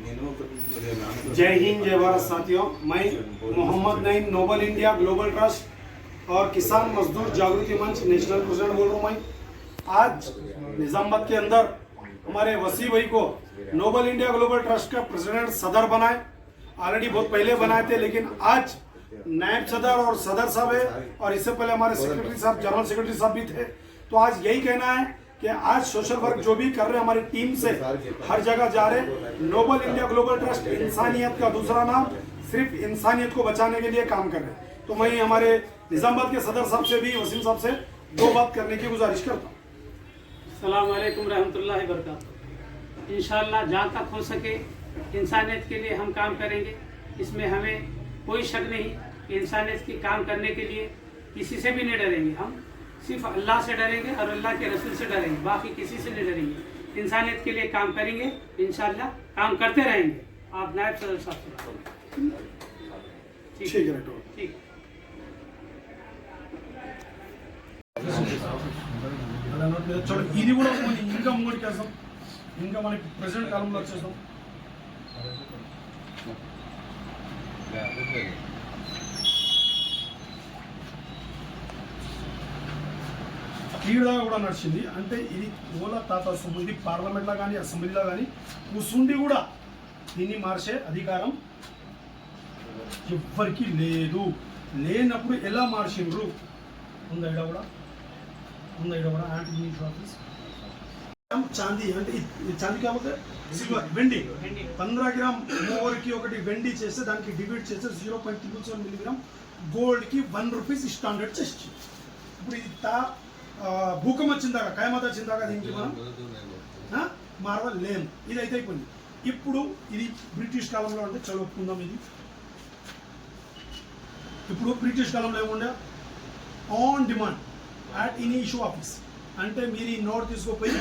जय हिंद जय भारत साथियों, मैं Mohammad Naeem Noble India Global Trust और किसान मजदूर जागृति मंच नेशनल प्रेसिडेंट बोल रहा हूँ। मैं आज निजामाबाद के अंदर हमारे वसी भाई को नोबल इंडिया ग्लोबल ट्रस्ट का प्रेसिडेंट सदर बनाए। ऑलरेडी बहुत पहले बनाए थे, लेकिन आज नायब सदर और सदर साहब है और इससे पहले हमारे सेक्रेटरी साहब, जनरल सेक्रेटरी साहब भी थे। तो आज यही कहना है कि आज सोशल वर्क जो भी कर रहे हैं हमारी टीम से हर जगह जा रहे। नोबल इंडिया ग्लोबल ट्रस्ट इंसानियत का दूसरा नाम, सिर्फ इंसानियत को बचाने के लिए काम कर रहे हैं। तो मैं हमारे निजामाबाद के सदर साहब से भी, वसीम साहब से दो बात करने की गुजारिश करता हूँ। अस्सलाम वालेकुम रहमतुल्लाहि व बरकातहू। इंशाअल्लाह जहाँ तक हो सके इंसानियत के लिए हम काम करेंगे, इसमें हमें कोई शक नहीं कि इंसानियत की काम करने के लिए किसी से भी नहीं डरेंगे। हम सिर्फ अल्लाह से डरेंगे और अल्लाह के रसूल से डरेंगे, बाकी किसी से नहीं डरेंगे। इंसानियत के लिए काम करेंगे, इंशाअल्लाह काम करते रहेंगे। आप नायब सदर साहब ठीक है, ठीक। చూడండి, ఇది కూడా ఇంకా ముందుకు వేస్తాం, ఇంకా మనకి ప్రెసిడెంట్ కాలంలో వచ్చేస్తాం. ఈడదాకా కూడా నడిచింది. అంటే ఇది ఓలా తాత సొమ్ము. ఇది పార్లమెంట్లో కానీ అసెంబ్లీలో కానీ కూర్చుండి కూడా దీన్ని మార్చే అధికారం ఎవ్వరికి లేదు. లేనప్పుడు ఎలా మార్చిండ్రు ఉందా? ఇడ కూడా ఉందా? ఇడ కూడా యాంటీ మినిస్టర్ ఆఫీస్ చాందీ, అంటే చాందీ కాకపోతే సిల్వర్, వెండి 15 గ్రామ్ ఓవర్కి ఒకటి వెండి చేస్తే దానికి డివైడ్ చేస్తే 0.37 మిల్లీగ్రామ్, గోల్డ్కి 1 రూపీస్ స్టాండర్డ్ చేసి. ఇప్పుడు ఇది భూకం వచ్చిందాక, ఖయామత్ వచ్చిందాక దీనికి మనం మారవలేము. ఇది అయితే అయిపోయింది. ఇప్పుడు ఇది బ్రిటిష్ కాలంలో అంటే చలో ఒప్పుకుందాం. ఇది ఇప్పుడు బ్రిటిష్ కాలంలో ఏముండే, on demand at any issue office. అంటే మీరు ఈ నోట్ తీసుకోపోయి